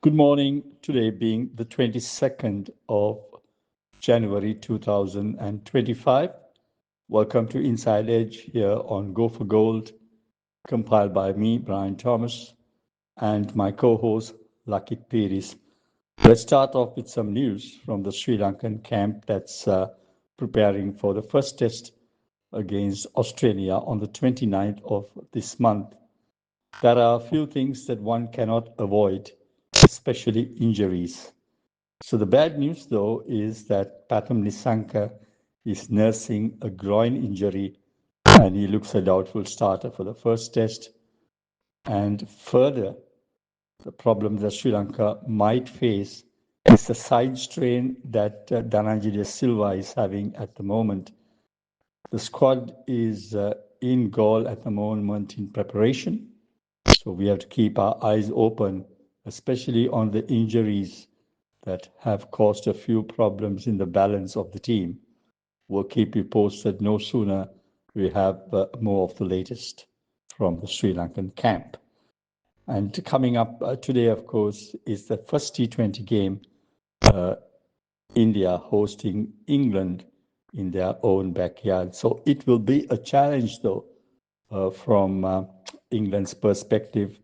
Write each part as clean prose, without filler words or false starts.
Good morning. Today being the 22nd of January 2025. Welcome to Inside Edge here on Go for Gold, compiled by me, Brian Thomas, and my co-host, Lakit Piris. Let's start off with some news from the Sri Lankan camp that's preparing for the first test against Australia on the 29th of this month. There are a few things that one cannot avoid, especially injuries. So the bad news, though, is that Pathum Nissanka is nursing a groin injury and he looks a doubtful starter for the first test. And further, the problem that Sri Lanka might face is the side strain that Dhananjay De Silva is having at the moment. The squad is in Galle at the moment in preparation. So we have to keep our eyes open, especially on the injuries that have caused a few problems in the balance of the team. We'll keep you posted no sooner we have more of the latest from the Sri Lankan camp. And coming up today, of course, is the first T20 game, India hosting England in their own backyard. So it will be a challenge, though, from England's perspective,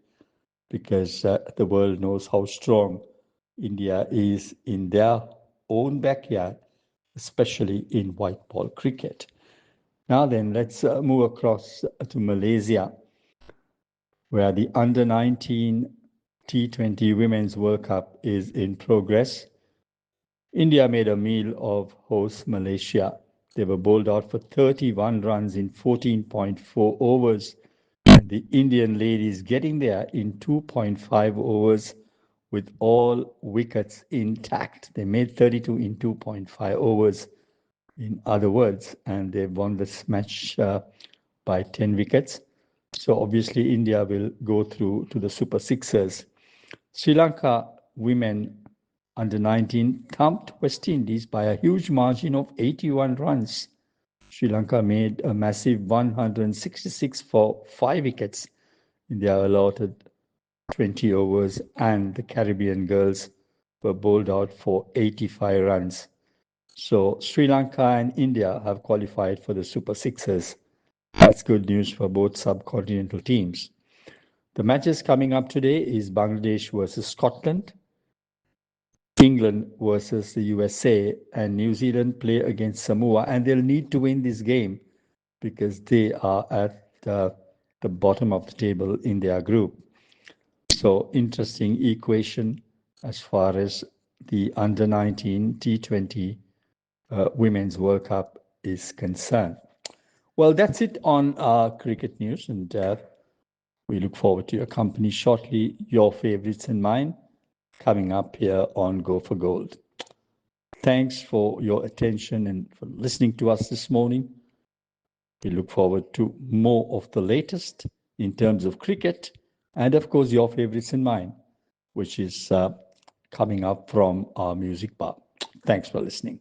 because the world knows how strong India is in their own backyard, especially in white ball cricket. Now then, let's move across to Malaysia, where the under-19 T20 Women's World Cup is in progress. India made a meal of host Malaysia. They were bowled out for 31 runs in 14.4 overs. And the Indian ladies getting there in 2.5 overs with all wickets intact. They made 32 in 2.5 overs, in other words, and they won this match by 10 wickets. So obviously India will go through to the Super Sixers. Sri Lanka women under 19 thumped West Indies by a huge margin of 81 runs. Sri Lanka made a massive 166 for 5 wickets in their allotted 20 overs, and the Caribbean girls were bowled out for 85 runs. So Sri Lanka and India have qualified for the Super Sixers. That's good news for both subcontinental teams. The matches coming up today is Bangladesh versus Scotland, England versus the USA, and New Zealand play against Samoa, and they'll need to win this game because they are at the bottom of the table in their group. So interesting equation as far as the under-19 T20 Women's World Cup is concerned. Well, that's it on our cricket news, and we look forward to your company shortly, your favorites and mine, coming up here on Go for Gold. Thanks for your attention and for listening to us this morning. We look forward to more of the latest in terms of cricket and, of course, your favorites and mine, which is coming up from our music bar. Thanks for listening.